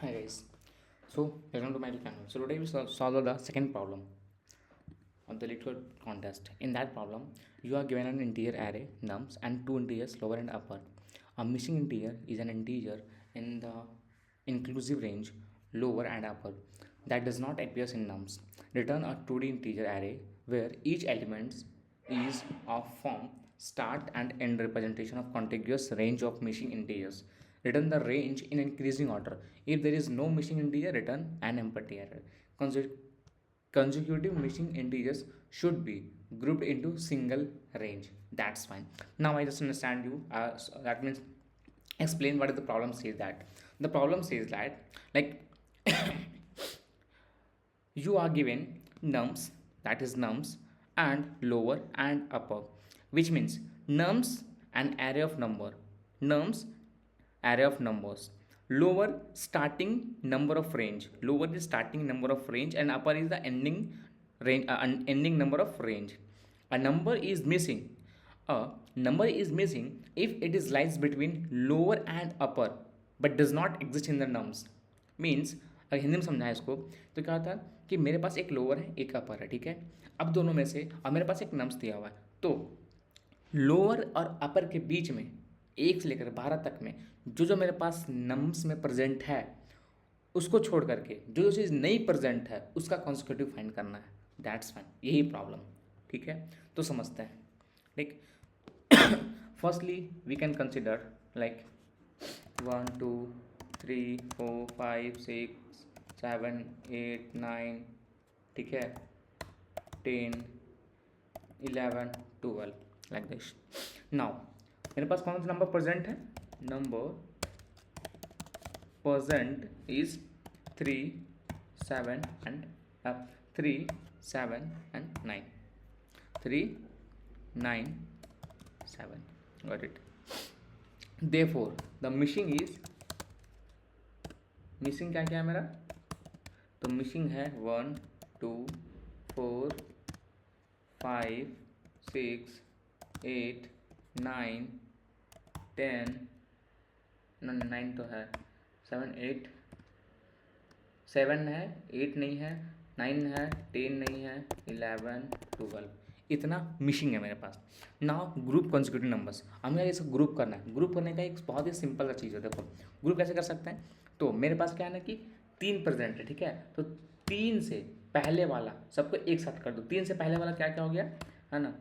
Hi guys. So welcome to my channel. So today we solve the second problem of the liquid contest. In that problem, you are given an integer array nums and two integers lower and upper. A missing integer is an integer in the inclusive range lower and upper that does not appear in nums. Return a 2D integer array where each element is of form start and end representation of contiguous range of missing integers. Return the range in increasing order. If there is no missing integer, return an empty array. Consecutive missing integers should be grouped into single range. That's fine. Now I just understand you. So that means explain what is the problem says that. The problem says that like you are given nums, that is nums, and lower and upper, which means nums an array of number, nums array of numbers, lower starting number of range, lower is starting number of range and upper is the ending range, ending number of range. A number is missing, a number is missing if it is lies between lower and upper but does not exist in the nums. Means अगर हिंदी में समझाएं इसको तो क्या होता है कि मेरे पास एक लोअर है एक अपर है, ठीक है। अब दोनों में से अब मेरे पास एक नम्स दिया हुआ है, तो लोअर और अपर के बीच में 1 से लेकर 12 तक में जो जो मेरे पास नम्स में प्रेजेंट है उसको छोड़ करके जो जो चीज़ नहीं प्रेजेंट है उसका कॉन्सिक्यूटिव फाइंड करना है। दैट्स फाइन, यही प्रॉब्लम, ठीक है। तो समझते हैं, ठीक। Firstly we can consider like 1 2 3 4 5 6 7 8 9, ठीक है, 10 11 12 लाइक दिस। नाउ मेरे पास कौन सा नंबर प्रेजेंट है, number present is 3 7 and 3 7 and 9, 3 9 7, got it। therefore the missing is, missing क्या क्या है मेरा, तो मिसिंग है 1 2 4 5 6 8 9 10, 9 तो है, 7 8 7 है, 8 नहीं है, 9 है, 10 नहीं है, 11 12, इतना मिसिंग है मेरे पास। नाउ ग्रुप कॉन्सिक्यूटिव नंबर्स, हमें इसको ग्रुप करना है। ग्रुप करने का एक बहुत ही सिंपल सा चीज़ है, देखो ग्रुप कैसे कर सकते हैं। तो मेरे पास क्या है ना कि 3 प्रेजेंट है, ठीक है, तो 3 से पहले वाला सबको एक साथ कर दो। 3 से पहले वाला क्या क्या हो गया है ना,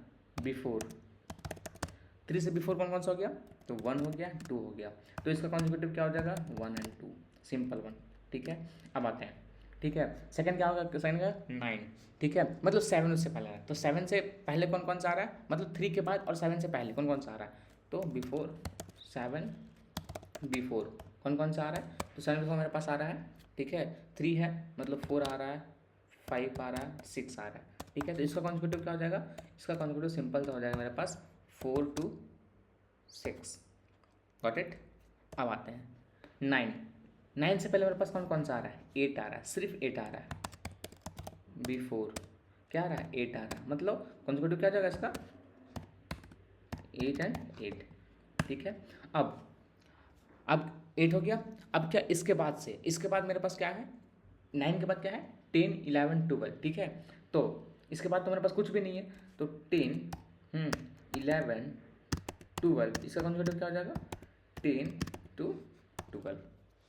बिफोर। 3 से बिफोर कौन कौन सा हो गया, तो 1 हो गया, 2 हो गया, तो इसका कॉन्सिक्यूटिव क्या हो जाएगा 1 and 2, सिंपल 1, ठीक है। अब आते हैं, ठीक है, सेकंड क्या होगा, सेकंड का 9, ठीक है, मतलब 7 उससे पहले है, तो 7 से पहले कौन कौन सा आ रहा है, मतलब 3 के बाद और 7 से पहले कौन कौन सा आ रहा है, तो बिफोर 7 बिफोर कौन कौन सा आ रहा है, तो 7 बिफोर मेरे पास आ रहा है, ठीक है, 3 है मतलब 4 आ रहा है, 5 आ रहा है, 6 आ रहा है, ठीक है। तो इसका कॉन्सिक्यूटिव क्या हो जाएगा, इसका कॉन्सिक्यूटिव सिंपल सा हो जाएगा मेरे पास 4 to 6, गॉट इट। अब आते हैं 9, 9 से पहले मेरे पास कौन कौन सा आ रहा है, 8 आ रहा है, सिर्फ 8 आ रहा है, बिफोर क्या आ रहा है, 8 आ रहा है, मतलब कॉन्सिक्यूटिव क्या जाएगा इसका 8 and 8, ठीक है। अब 8 हो गया। अब क्या इसके बाद से, इसके बाद मेरे पास क्या है, 9 के बाद क्या है 10 11 12, ठीक है। तो इसके बाद तो मेरे पास कुछ भी नहीं है, तो 10 11 12, इसका कॉन्सिक्यूटिव क्या हो जाएगा 10 to 12,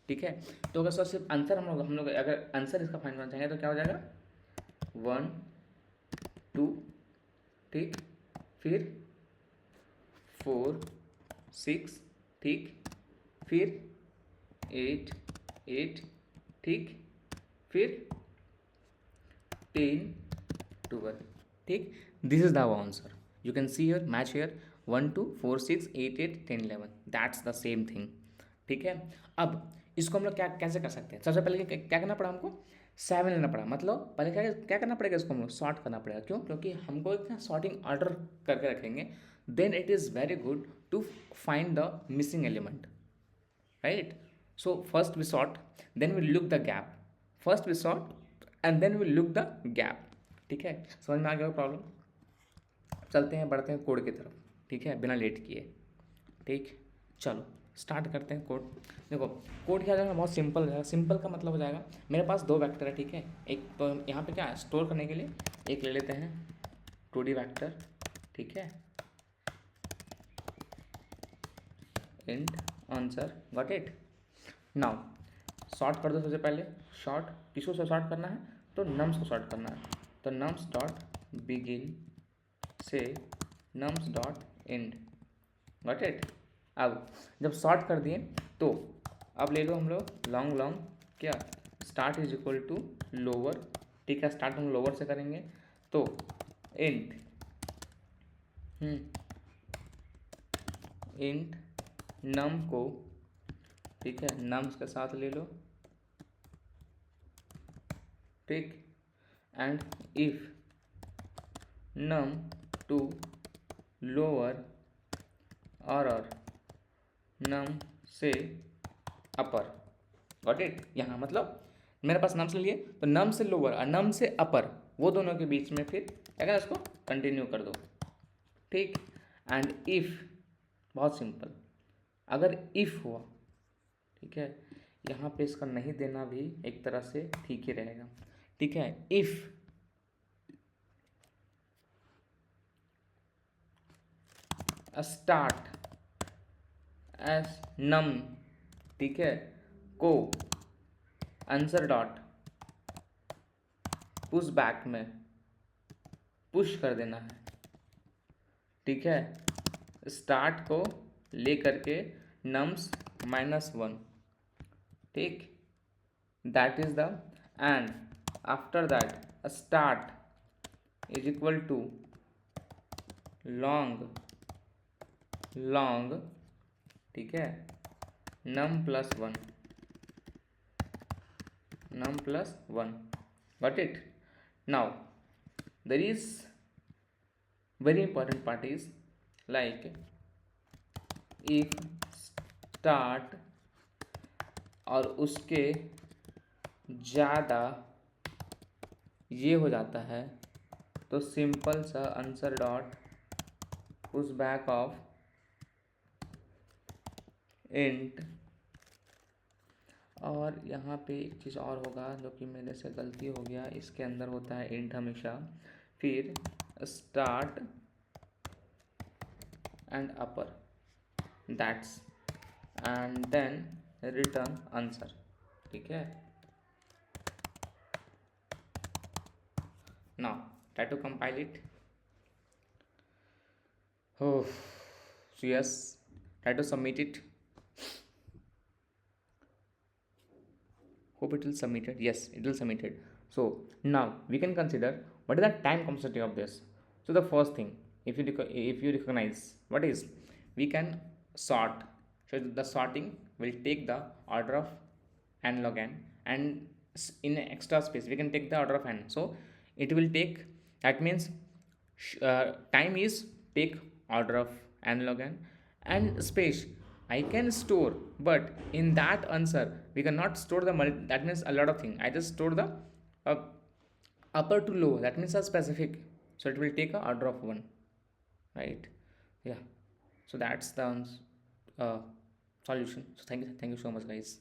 ठीक है। तो अगर सर सिर्फ आंसर हम लोग अगर आंसर इसका फाइंड करना चाहेंगे तो क्या हो जाएगा 1 2, ठीक, फिर 4 6, ठीक, फिर 8 8, ठीक, फिर 10 12, ठीक। This is the answer, you can see your match here 1 2 4 6 8 8 10 11, that's the same thing, ठीक है। अब इसको हम लोग क्या कैसे कर सकते हैं, सबसे पहले क्या करना पड़ा हमको 7 लेना पड़ा, मतलब पहले क्या क्या करना पड़ेगा, इसको हम लोग सॉर्ट करना पड़ेगा, क्यों, क्योंकि हमको एक सॉर्टिंग ऑर्डर करके रखेंगे, then it is very good to find the missing element, right. So first we sort, then we look the gap, first we sort and then we look the gap, ठीक है। समझ में आ गया problem. चलते हैं, बढ़ते हैं कोड की तरफ, ठीक है, बिना लेट किए, ठीक, चलो स्टार्ट करते हैं कोड। देखो कोड क्या हो जाएगा, बहुत सिंपल हो जाएगा। सिंपल का मतलब हो जाएगा मेरे पास दो वेक्टर है, ठीक है। एक तो यहाँ पे क्या है, स्टोर करने के लिए एक ले लेते हैं 2D वेक्टर, ठीक है, int answer, got it. Now sort कर दो। सबसे पहले शॉर्ट किसको सॉर्ट करना है, तो नम्स को सॉर्ट करना है। तो नम्स डॉट बिगिन से nums dot and, got it. अब जब सॉर्ट कर दिए तो अब ले लो हम लोग लॉन्ग लॉन्ग क्या, start is equal to lower, ठीक है, स्टार्ट हम लोअर से करेंगे। तो इंट इंट नम को, ठीक है, नम्स के साथ ले लो, ठीक, and if num to lower और नम से अपर, गॉट इट। यहाँ मतलब मेरे पास नम से लिए तो नम से लोअर और नम से अपर, वो दोनों के बीच में फिर क्या करना, इसको कंटिन्यू कर दो, ठीक। एंड इफ, बहुत सिंपल, अगर इफ हुआ, ठीक है, यहाँ पे इसका नहीं देना भी एक तरह से ठीक ही रहेगा, ठीक है। इफ स्टार्ट एस नम, ठीक है, को आंसर डॉट पुश बैक में पुश कर देना है, ठीक है, स्टार्ट को ले करके नम्स -1, ठीक, that is the, and after that start is equal to long long, ठीक है, num plus one, num plus 1, got it। now there is very important part is like if start और उसके ज़्यादा ये हो जाता है तो सिंपल सा answer dot push back of int. और यहाँ पे एक चीज़ और होगा जो कि मेरे से गलती हो गया, इसके अंदर होता है इंट हमेशा, फिर start and upper, that's, and then return answer, ठीक है। Now try to compile it. Oh, so yes, try to submit it. Hope it will submit it. Yes, it will submit it. So now we can consider what is the time complexity of this. So the first thing, if you recognize what is, we can sort. So the sorting will take the order of n log n, and in extra space we can take the order of n. So it will take, that means time is take order of n log n, and space I can store, but in that answer we cannot store the that means a lot of thing. I just store the uh, upper to low, that means a specific, so it will take a order of 1, right? Yeah, so that's the solution. So thank you so much guys.